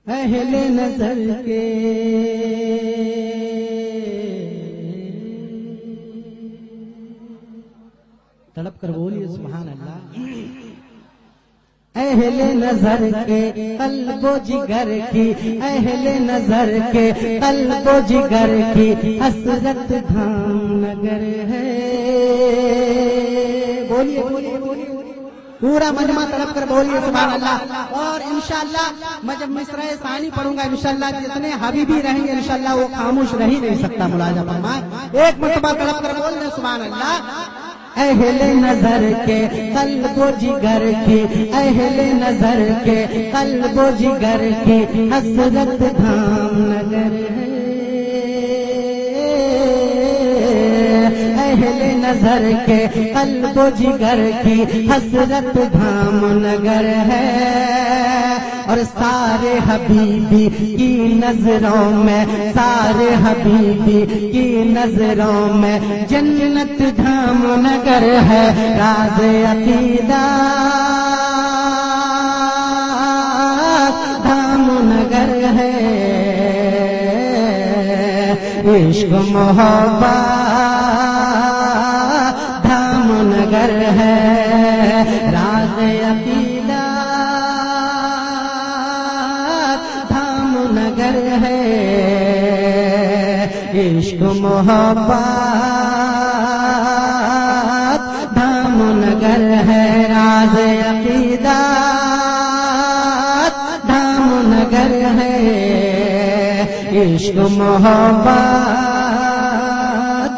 اہل نظر کے تڑپ کر بولیے سبحان اللہ. اہل نظر کے قلب و جگر کی، اہل نظر کے قلب و جگر کی حسرت دھام نگر ہے. بولیے بولیے بولیے پورا مجمع تڑپ کر بولیے سبحان اللہ. اور انشاءاللہ میں جب مصرع ثانی پڑھوں گا انشاءاللہ جتنے حبیبی رہیں گے انشاءاللہ وہ خاموش رہ ہی نہیں سکتا. ملاحظہ فرمائیں ایک مرتبہ تڑپ کر بول دیں سبحان اللہ. اہل نظر کے قلب و جگر کی، اہل نظر کے قلب و جگر کی حسرت دھام نگر ہے. اہل نظر کے قلب و جگر کی حسرت دھام نگر ہے. اور سارے حبیبی کی نظروں میں، سارے حبیبی کی نظروں میں جنت دھام نگر ہے. راز عقیدہ دھام نگر ہے. عشق محبت دھام نگر ہے. راز عقیدہ دھام نگر ہے. عشق محبت دھام نگر ہے. راز عقیدہ دھام نگر ہے. عشق محبت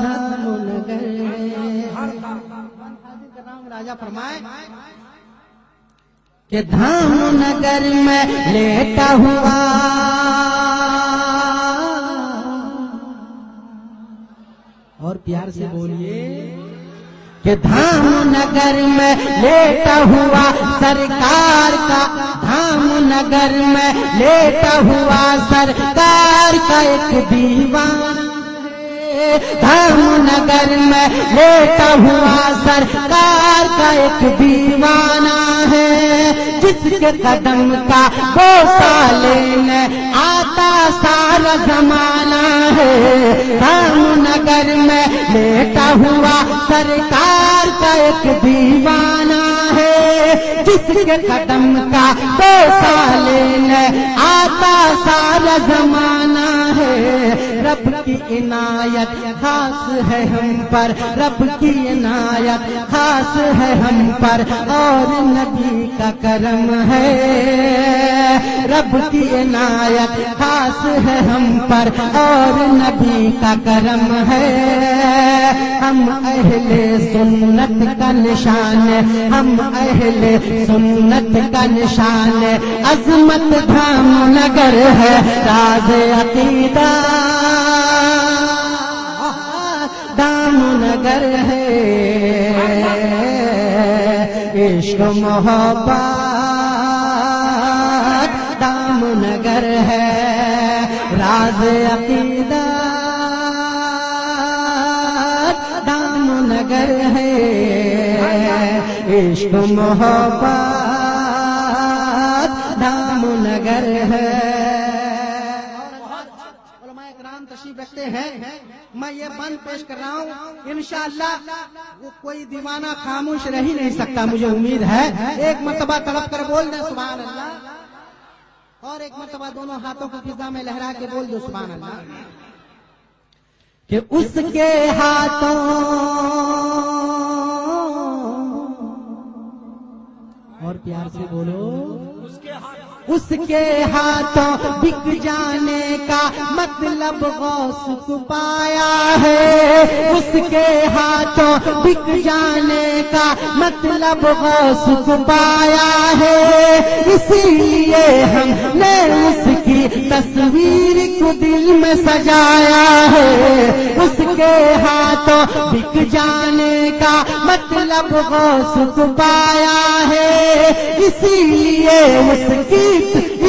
دھام نگر ہے. راجہ فرمائے کہ دھام نگر میں لیٹا ہوا اور پیار سے بولیے کہ دھام نگر میں لیٹا ہوا سرکار کا، دھام نگر میں لیٹا ہوا سرکار کا ایک دیوان. دھام نگر میں لیٹا ہوا سرکار کا ایک دیوانہ ہے. جس کے قدم کا بوسہ لینے آتا سارا زمانہ ہے. دھام نگر میں لیٹا ہوا سرکار کا ایک دیوانہ ہے. جس کے قدم کا بوسہ لینے آتا سارا زمانہ ہے. رب کی عنایت خاص ہے ہم پر، رب کی عنایت خاص ہے ہم پر اور نبی کا کرم ہے. رب کی عنایت خاص ہے ہم پر اور نبی کا کرم ہے. ہم اہل سنت کا نشان، ہم اہل سنت کا نشان عظمت دھام نگر ہے. راز عقیدہ دھام نگر ہے. عشق محبت دھام نگر ہے. راز عقیدہ دھام نگر ہے. عشق محبت دھام نگر ہے. علماء کرام تشریف رکھتے ہیں. میں یہ بند پیش کر رہا ہوں انشاءاللہ وہ کوئی دیوانہ خاموش رہ ہی نہیں سکتا مجھے امید ہے. ایک مرتبہ تڑپ کر بول دیں سبحان اللہ. اور ایک مرتبہ دونوں ہاتھوں کو فضا میں لہرا کے بول دو سبحان اللہ. کہ اس کے ہاتھوں اور پیار سے بولو اس کے ہاتھوں بک جانے کا مطلب غوث کو پایا ہے. اس کے ہاتھوں بک جانے کا مطلب غوث کو پایا ہے. اسی لیے ہم نے اس کی تصویر کو دل میں سجایا ہے. اس کے ہاتھوں بک جانے کا مطلب غوث کو پایا ہے. اسی لیے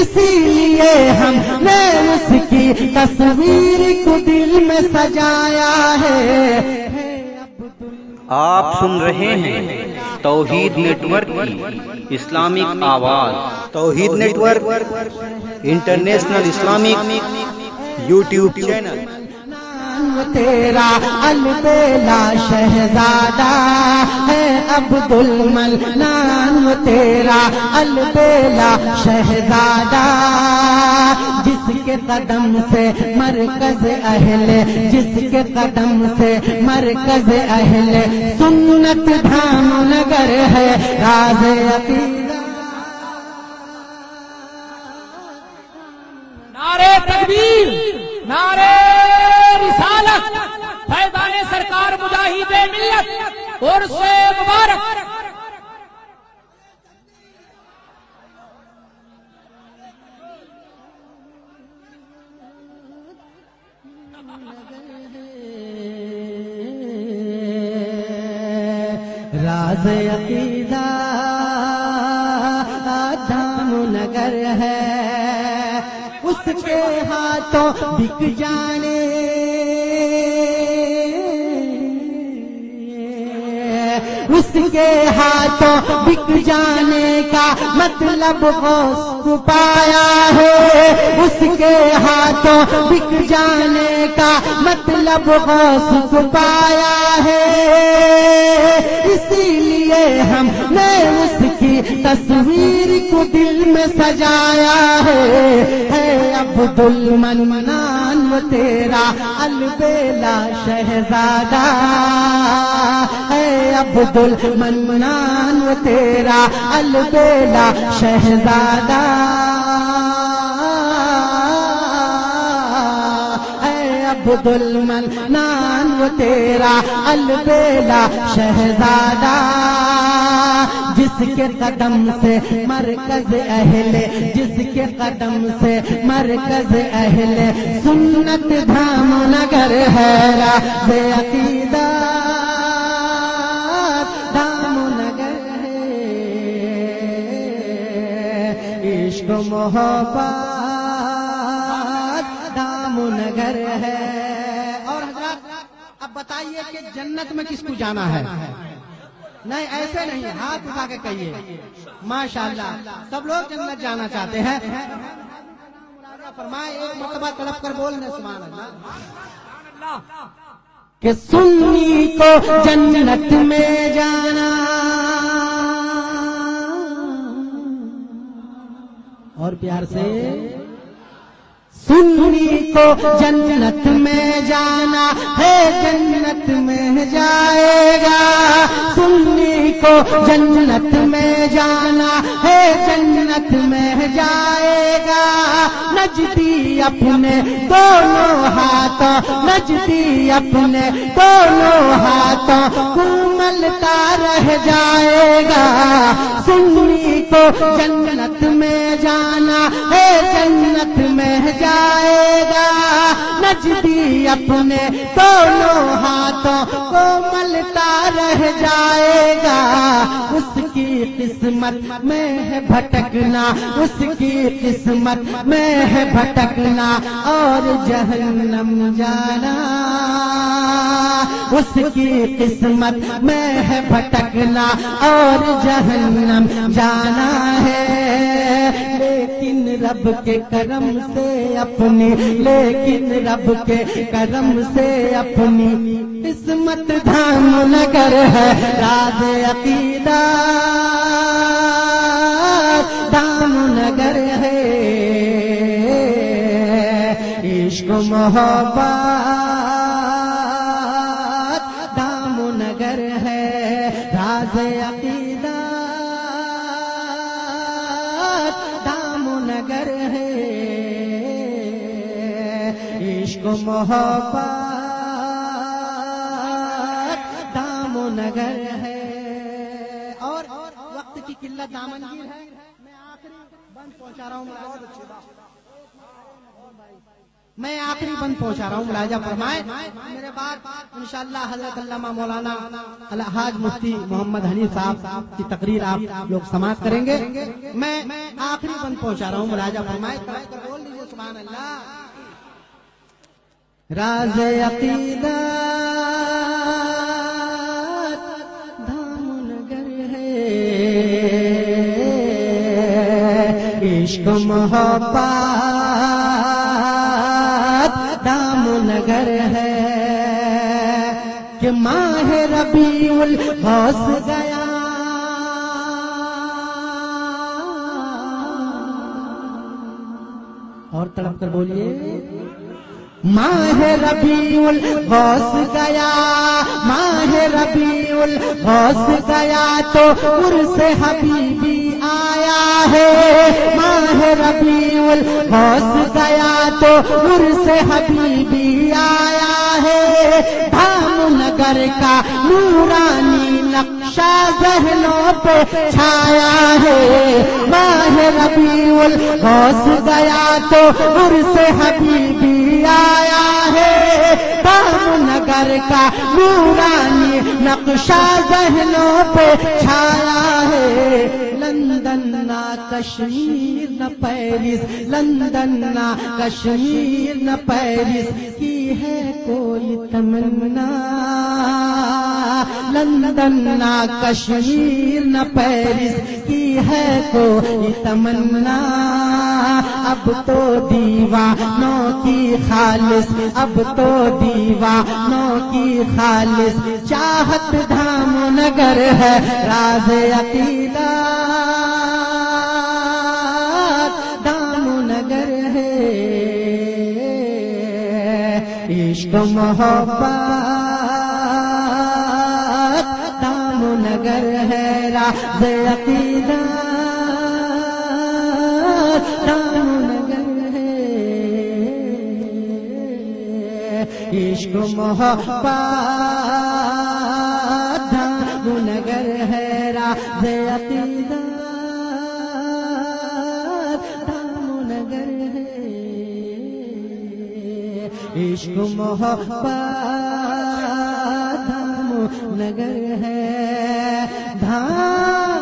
اس اسی لیے ہم نے اس کی تصویر کو دل میں سجایا ہے۔ آپ سن رہے ہیں توحید نیٹ ورک کی اسلامک آواز۔ Tauheed network international Islamic YouTube channel. تیرا البیلا شہزادہ ہے عبد المنان، تیرا البیلا شہزادہ، جس کے قدم سے مرکز اہل، جس کے قدم سے مرکز اہل سنت دھام نگر ہے راز عقیدہ۔ نعرے تکبیر، نعرے رسالت، فیضان سرکار مجاہد ملت اور سے مبارک۔ راز عقیدہ دھام نگر ہے، اس کے ہاتھوں بک جانے اس کے ہاتھوں بک جانے کا مطلب غوث کو پایا ہے، اس کے ہاتھوں بک جانے کا مطلب غوث کو پایا ہے، اسی لیے ہم نے اس کی تصویر کو دل میں سجایا ہے عبد المنان وہ تیرا البیلا شہزادہ ہے، عبد المنان وہ تیرا البیلا شہزادہ ہے، عبد المنان وہ تیرا البیلا شہزادہ، جس کے قدم سے مرکز اہل، جس کے قدم سے مرکز اہل سنت دھام نگر ہے راز عقیدہ دھام نگر ہے، عشق و محبت دھام نگر ہے۔ اور حضرات اب بتائیے کہ جنت میں کس کو جانا ہے؟ نہیں ایسے نہیں، ہاتھ اٹھا کے کہیے ماشاءاللہ سب لوگ جنت جانا چاہتے ہیں۔ فرمائے ایک مرتبہ تڑپ کر بولنے سبحان اللہ کہ سنی کو جنت میں جانا، اور پیار سے سنی کو جنت میں جانا ہے، جنت میں جائے گا، سنی کو جنت میں جانا ہے، جنت میں جائے گا، نجدی اپنے دونوں ہاتھوں، نجدی اپنے دونوں ہاتھوں کو ملتا رہ جائے گا، سنی کو جنت میں جانا ہے، جنت میں جائے گا، نجدی اپنے دونوں ہاتھوں کو ملتا رہ جائے گا، اس کی قسمت میں ہے بھٹکنا، اس کی قسمت میں ہے بھٹکنا اور جہنم جانا، اس کی قسمت میں ہے بھٹکنا اور جہنم جانا ہے، لیکن رب کے کرم سے اپنی، لیکن رب کے کرم سے اپنی قسمت دھام نگر ہے راز عقیدہ دھام نگر ہے، عشق و محبت دھام نگر ہے، راز عقیدہ دھام نگر ہے، عشق و محبت دام و نگر ہے۔ اور وقت کی قلت دامنگیر ہے، میں آخری بند پہنچا رہا ہوں۔ میں آخری بند پہنچا رہا ہوں، ملاحظہ فرمائے. میرے بعد انشاءاللہ حضرت علامہ مولانا الحاج مفتی محمد حنیف صاحب کی تقریر آپ لوگ سماعت کریں گے. میں آخری بند پہنچا رہا ہوں، ملاحظہ فرمائے. بول لیجیے سبحان اللہ. راز عقیدت دھام نگر ہے، عشق محبت دام نگر ہے، کہ ماہ ربیع الغوث گیا، اور تڑپ کر بولیے ماہ ربیع الغوث گیا، ماہ ربیع الغوث گیا تو عرس حبیبی آیا ہے، ماہ ربیع الغوث گیا تو عرس حبیبی آیا ہے، دھام نگر کا نورانی نقشہ ذہنوں پہ چھایا ہے، ماہ ربیع الغوث گیا تو عرس حبیبی آیا ہے، دھام نگر کا نورانی نقشہ ذہنوں پہ چھایا ہے، لندن نہ کشمیر نہ پیرس، لندن نہ کشمیر نہ پیرس کی ہے کوئی تمنا، لندن نہ کشمیر نہ پیرس کی ہے کوئی تمنا، اب تو دیوانوں کی خالص، اب تو دیوانوں کی خالص چاہت دھام نگر ہے، راز عقیدت دھام نگر ہے، عشق محبت دھام نگر ہے، راز عقیدت دھام نگر ہے، عشق محبت دھام نگر ہے، راز عقیدت دھام نگر ہے، عشق محبت دھام نگر ہے، دھام